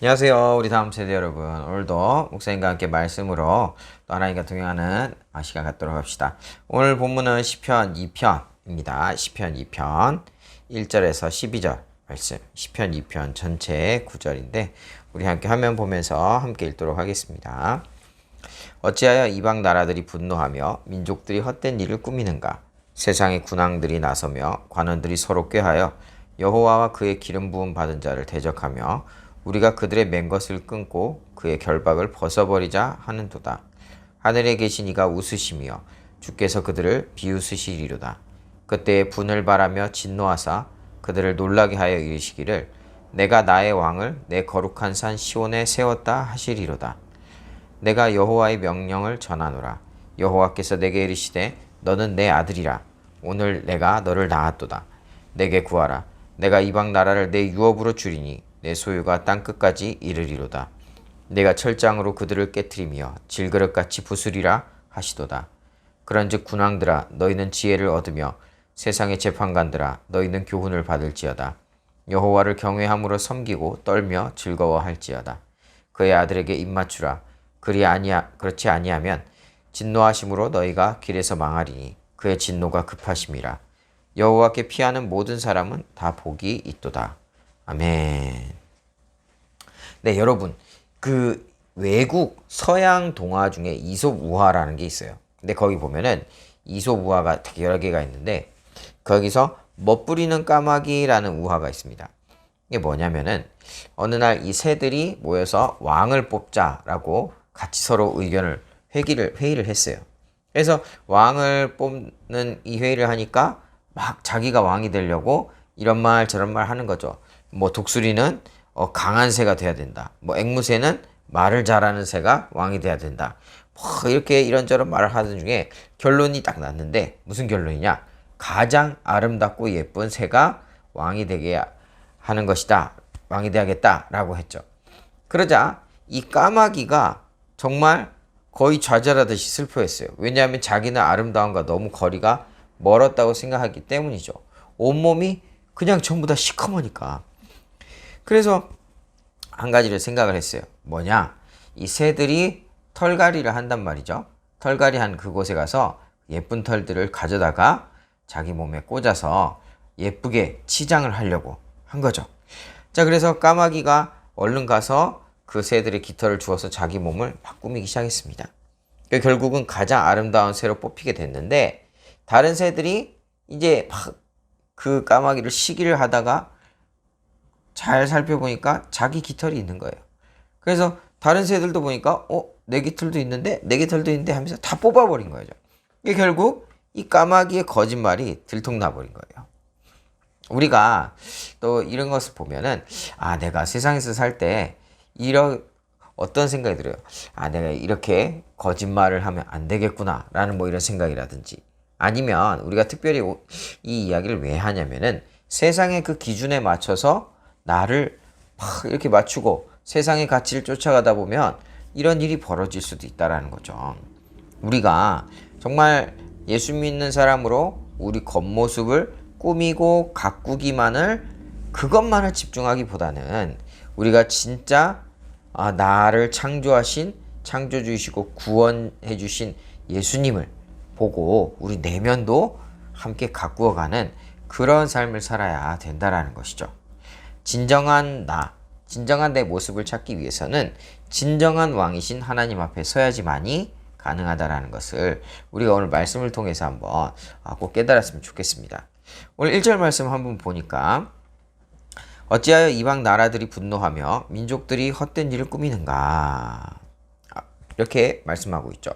안녕하세요. 우리 다음 세대 여러분. 오늘도 목사님과 함께 말씀으로 또 하나님과 동행하는 시간 갖도록 합시다. 오늘 본문은 시편 2편입니다. 시편 2편 1절에서 12절 말씀. 시편 2편 전체 9절인데 우리 함께 화면 보면서 함께 읽도록 하겠습니다. 어찌하여 이방 나라들이 분노하며 민족들이 헛된 일을 꾸미는가? 세상의 군왕들이 나서며 관원들이 서로 꾀하여 여호와와 그의 기름 부음 받은 자를 대적하며 우리가 그들의 맨 것을 끊고 그의 결박을 벗어버리자 하는도다. 하늘에 계신 이가 웃으시며 주께서 그들을 비웃으시리로다. 그때에 분을 바라며 진노하사 그들을 놀라게 하여 이르시기를 내가 나의 왕을 내 거룩한 산 시온에 세웠다 하시리로다. 내가 여호와의 명령을 전하노라. 여호와께서 내게 이르시되 너는 내 아들이라. 오늘 내가 너를 낳았도다. 내게 구하라. 내가 이방 나라를 내 유업으로 주리니 내 소유가 땅끝까지 이르리로다. 내가 철장으로 그들을 깨트리며 질그릇같이 부수리라 하시도다. 그런즉 군왕들아 너희는 지혜를 얻으며 세상의 재판관들아 너희는 교훈을 받을지어다. 여호와를 경외함으로 섬기고 떨며 즐거워할지어다. 그의 아들에게 입맞추라. 그렇지 아니하면 진노하심으로 너희가 길에서 망하리니 그의 진노가 급하심이라. 여호와께 피하는 모든 사람은 다 복이 있도다. 아멘. 네, 여러분. 그 외국 서양 동화 중에 이솝 우화라는 게 있어요. 근데 거기 보면은 이솝 우화가 되게 여러 개가 있는데 거기서 멋부리는 까마귀라는 우화가 있습니다. 이게 뭐냐면은 어느 날 이 새들이 모여서 왕을 뽑자라고 같이 서로 회의를 했어요. 그래서 왕을 뽑는 이 회의를 하니까 막 자기가 왕이 되려고 이런 말 저런 말 하는 거죠. 뭐 독수리는 강한 새가 돼야 된다. 뭐 앵무새는 말을 잘하는 새가 왕이 돼야 된다. 뭐 이렇게 이런저런 말을 하던 중에 결론이 딱 났는데 무슨 결론이냐? 가장 아름답고 예쁜 새가 왕이 되게 하는 것이다. 왕이 돼야겠다라고 했죠. 그러자 이 까마귀가 정말 거의 좌절하듯이 슬퍼했어요. 왜냐하면 자기는 아름다움과 너무 거리가 멀었다고 생각하기 때문이죠. 온몸이 그냥 전부 다 시커머니까. 그래서 한 가지를 생각을 했어요. 뭐냐? 이 새들이 털갈이를 한단 말이죠. 털갈이 한 그곳에 가서 예쁜 털들을 가져다가 자기 몸에 꽂아서 예쁘게 치장을 하려고 한 거죠. 자, 그래서 까마귀가 얼른 가서 그 새들의 깃털을 주워서 자기 몸을 막 꾸미기 시작했습니다. 결국은 가장 아름다운 새로 뽑히게 됐는데 다른 새들이 이제 막 그 까마귀를 시기를 하다가 잘 살펴보니까 자기 깃털이 있는 거예요. 그래서 다른 새들도 보니까 내 깃털도 있는데 내 깃털도 있는데 하면서 다 뽑아버린 거죠. 이게 결국 이 까마귀의 거짓말이 들통나버린 거예요. 우리가 또 이런 것을 보면은 내가 세상에서 살 때 어떤 생각이 들어요. 내가 이렇게 거짓말을 하면 안 되겠구나 라는 뭐 이런 생각이라든지 아니면 우리가 특별히 이 이야기를 왜 하냐면은 세상의 그 기준에 맞춰서 나를 막 이렇게 맞추고 세상의 가치를 쫓아가다 보면 이런 일이 벌어질 수도 있다라는 거죠. 우리가 정말 예수 믿는 사람으로 우리 겉모습을 꾸미고 가꾸기만을 그것만을 집중하기보다는 우리가 진짜 나를 창조주이시고 구원해 주신 예수님을 보고 우리 내면도 함께 가꾸어가는 그런 삶을 살아야 된다라는 것이죠. 진정한 내 모습을 찾기 위해서는 진정한 왕이신 하나님 앞에 서야지만이 가능하다라는 것을 우리가 오늘 말씀을 통해서 한번 꼭 깨달았으면 좋겠습니다. 오늘 1절 말씀 한번 보니까 어찌하여 이방 나라들이 분노하며 민족들이 헛된 일을 꾸미는가 이렇게 말씀하고 있죠.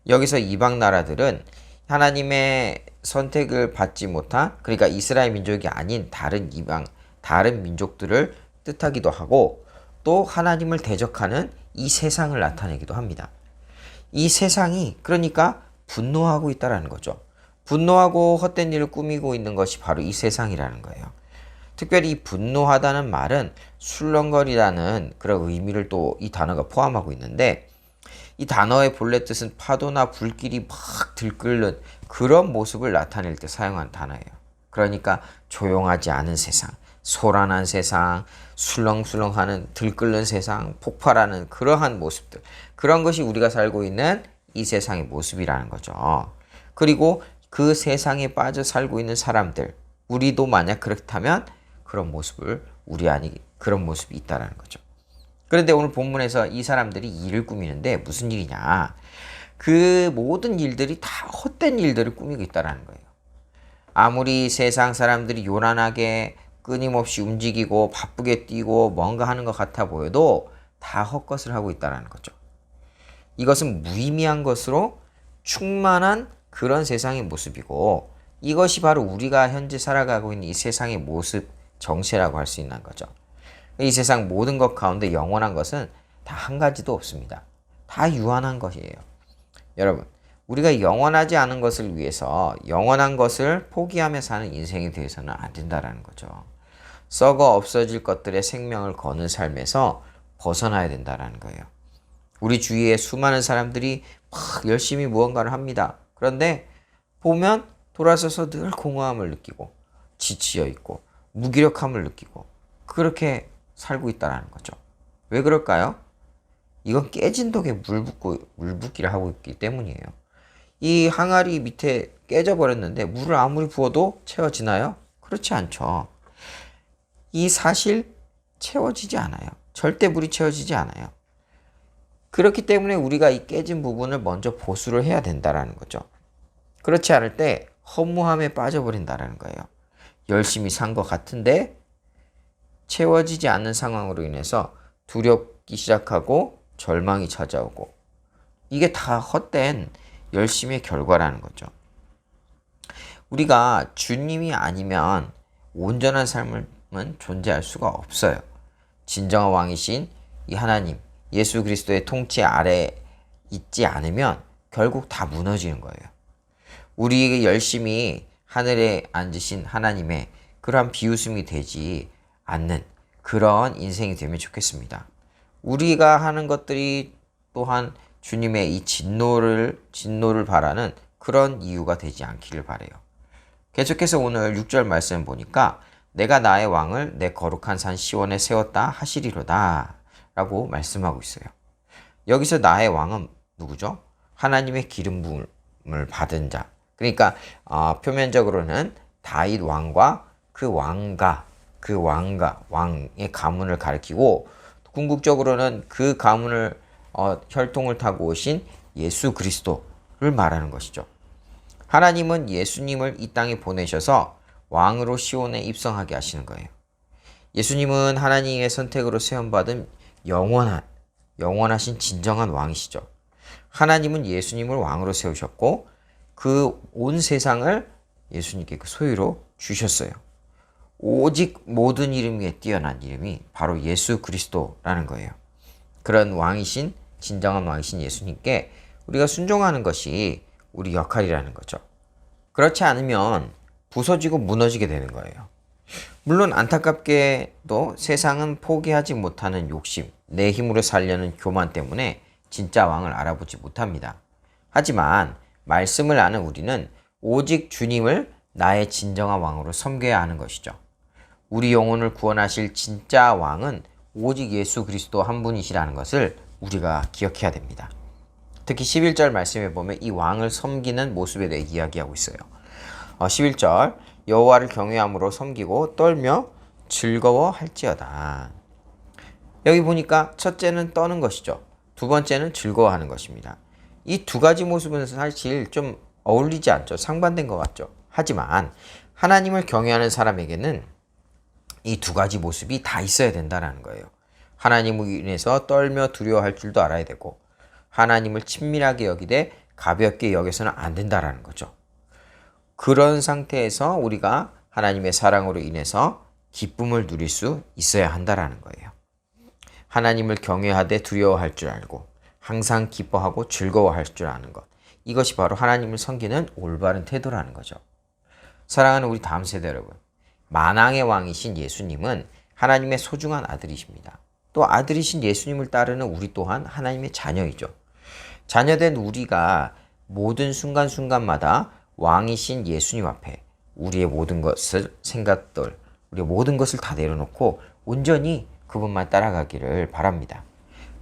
여기서 이방 나라들은 하나님의 선택을 받지 못한 그러니까 이스라엘 민족이 아닌 다른 민족들을 뜻하기도 하고 또 하나님을 대적하는 이 세상을 나타내기도 합니다. 이 세상이 그러니까 분노하고 있다는 거죠. 분노하고 헛된 일을 꾸미고 있는 것이 바로 이 세상이라는 거예요. 특별히 이 분노하다는 말은 술렁거리라는 그런 의미를 또 이 단어가 포함하고 있는데 이 단어의 본래 뜻은 파도나 불길이 막 들끓는 그런 모습을 나타낼 때 사용한 단어예요. 그러니까 조용하지 않은 세상, 소란한 세상, 술렁술렁하는 들끓는 세상, 폭발하는 그러한 모습들. 그런 것이 우리가 살고 있는 이 세상의 모습이라는 거죠. 그리고 그 세상에 빠져 살고 있는 사람들, 우리도 만약 그렇다면 그런 모습을 우리 안에 그런 모습이 있다라는 거죠. 그런데 오늘 본문에서 이 사람들이 일을 꾸미는데 무슨 일이냐? 그 모든 일들이 다 헛된 일들을 꾸미고 있다라는 거예요. 아무리 세상 사람들이 요란하게 끊임없이 움직이고 바쁘게 뛰고 뭔가 하는 것 같아 보여도 다 헛것을 하고 있다는 거죠. 이것은 무의미한 것으로 충만한 그런 세상의 모습이고 이것이 바로 우리가 현재 살아가고 있는 이 세상의 모습 정체라고 할 수 있는 거죠. 이 세상 모든 것 가운데 영원한 것은 다 한 가지도 없습니다. 다 유한한 것이에요. 여러분, 우리가 영원하지 않은 것을 위해서 영원한 것을 포기하며 사는 인생이 되어서는 안 된다는 거죠. 썩어 없어질 것들의 생명을 거는 삶에서 벗어나야 된다는 거예요. 우리 주위에 수많은 사람들이 막 열심히 무언가를 합니다. 그런데 보면 돌아서서 늘 공허함을 느끼고 지치어 있고 무기력함을 느끼고 그렇게 살고 있다는 거죠. 왜 그럴까요? 이건 깨진 독에 물 붓기를 하고 있기 때문이에요. 이 항아리 밑에 깨져버렸는데 물을 아무리 부어도 채워지나요? 그렇지 않죠. 이 사실 채워지지 않아요. 절대 물이 채워지지 않아요. 그렇기 때문에 우리가 이 깨진 부분을 먼저 보수를 해야 된다는 거죠. 그렇지 않을 때 허무함에 빠져버린다는 거예요. 열심히 산 것 같은데 채워지지 않는 상황으로 인해서 두렵기 시작하고 절망이 찾아오고 이게 다 헛된 열심의 결과라는 거죠. 우리가 주님이 아니면 온전한 삶은 존재할 수가 없어요. 진정한 왕이신 이 하나님, 예수 그리스도의 통치 아래 있지 않으면 결국 다 무너지는 거예요. 우리에게 열심히 하늘에 앉으신 하나님의 그러한 비웃음이 되지 않는 그런 인생이 되면 좋겠습니다. 우리가 하는 것들이 또한 주님의 이 진노를 바라는 그런 이유가 되지 않기를 바라요. 계속해서 오늘 6절 말씀 보니까 내가 나의 왕을 내 거룩한 산 시온에 세웠다 하시리로다 라고 말씀하고 있어요. 여기서 나의 왕은 누구죠? 하나님의 기름 부음을 받은 자. 그러니까 표면적으로는 다윗 왕과 그 왕의 가문을 가리키고 궁극적으로는 그 가문을 혈통을 타고 오신 예수 그리스도를 말하는 것이죠. 하나님은 예수님을 이 땅에 보내셔서 왕으로 시온에 입성하게 하시는 거예요. 예수님은 하나님의 선택으로 세움받은 영원하신 진정한 왕이시죠. 하나님은 예수님을 왕으로 세우셨고 그 온 세상을 예수님께 그 소유로 주셨어요. 오직 모든 이름 위에 뛰어난 이름이 바로 예수 그리스도라는 거예요. 그런 왕이신 진정한 왕이신 예수님께 우리가 순종하는 것이 우리 역할이라는 거죠. 그렇지 않으면 부서지고 무너지게 되는 거예요. 물론 안타깝게도 세상은 포기하지 못하는 욕심, 내 힘으로 살려는 교만 때문에 진짜 왕을 알아보지 못합니다. 하지만 말씀을 아는 우리는 오직 주님을 나의 진정한 왕으로 섬겨야 하는 것이죠. 우리 영혼을 구원하실 진짜 왕은 오직 예수 그리스도 한 분이시라는 것을 우리가 기억해야 됩니다. 특히 11절 말씀에 보면 이 왕을 섬기는 모습에 대해 이야기하고 있어요. 11절 여호와를 경외함으로 섬기고 떨며 즐거워할지어다. 여기 보니까 첫째는 떠는 것이죠. 두 번째는 즐거워하는 것입니다. 이 두 가지 모습은 사실 좀 어울리지 않죠. 상반된 것 같죠. 하지만 하나님을 경외하는 사람에게는 이 두 가지 모습이 다 있어야 된다는 거예요. 하나님을 인해서 떨며 두려워할 줄도 알아야 되고 하나님을 친밀하게 여기되 가볍게 여겨서는 안 된다라는 거죠. 그런 상태에서 우리가 하나님의 사랑으로 인해서 기쁨을 누릴 수 있어야 한다라는 거예요. 하나님을 경외하되 두려워할 줄 알고 항상 기뻐하고 즐거워할 줄 아는 것. 이것이 바로 하나님을 섬기는 올바른 태도라는 거죠. 사랑하는 우리 다음 세대 여러분. 만왕의 왕이신 예수님은 하나님의 소중한 아들이십니다. 또 아들이신 예수님을 따르는 우리 또한 하나님의 자녀이죠. 자녀된 우리가 모든 순간순간마다 왕이신 예수님 앞에 우리의 모든 것을, 생각들, 우리가 모든 것을 다 내려놓고 온전히 그분만 따라가기를 바랍니다.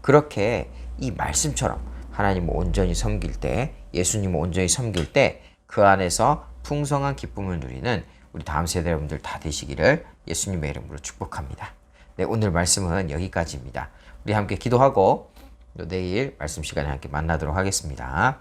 그렇게 이 말씀처럼 하나님을 온전히 섬길 때, 예수님을 온전히 섬길 때 그 안에서 풍성한 기쁨을 누리는 우리 다음 세대 여러분들 다 되시기를 예수님의 이름으로 축복합니다. 네, 오늘 말씀은 여기까지입니다. 우리 함께 기도하고 또 내일 말씀 시간에 함께 만나도록 하겠습니다.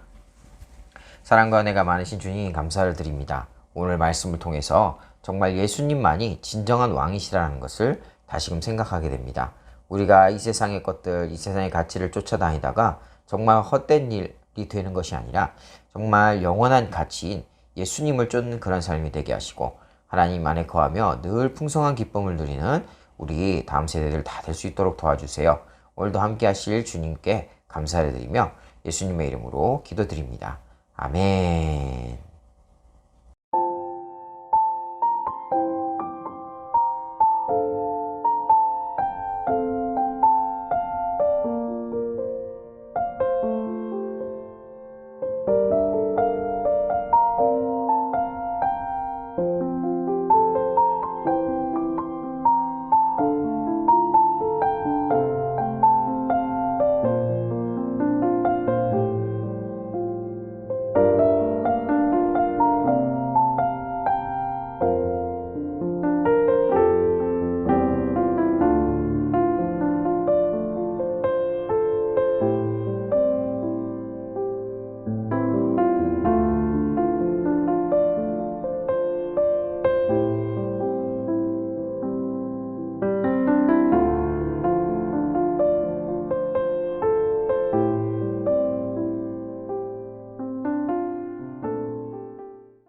사랑과 은혜가 많으신 주님 감사를 드립니다. 오늘 말씀을 통해서 정말 예수님만이 진정한 왕이시라는 것을 다시금 생각하게 됩니다. 우리가 이 세상의 것들, 이 세상의 가치를 쫓아다니다가 정말 헛된 일이 되는 것이 아니라 정말 영원한 가치인 예수님을 쫓는 그런 삶이 되게 하시고 하나님 안에 거하며 늘 풍성한 기쁨을 누리는 우리 다음 세대들 다 될 수 있도록 도와주세요. 오늘도 함께 하실 주님께 감사를 드리며 예수님의 이름으로 기도드립니다. 아멘.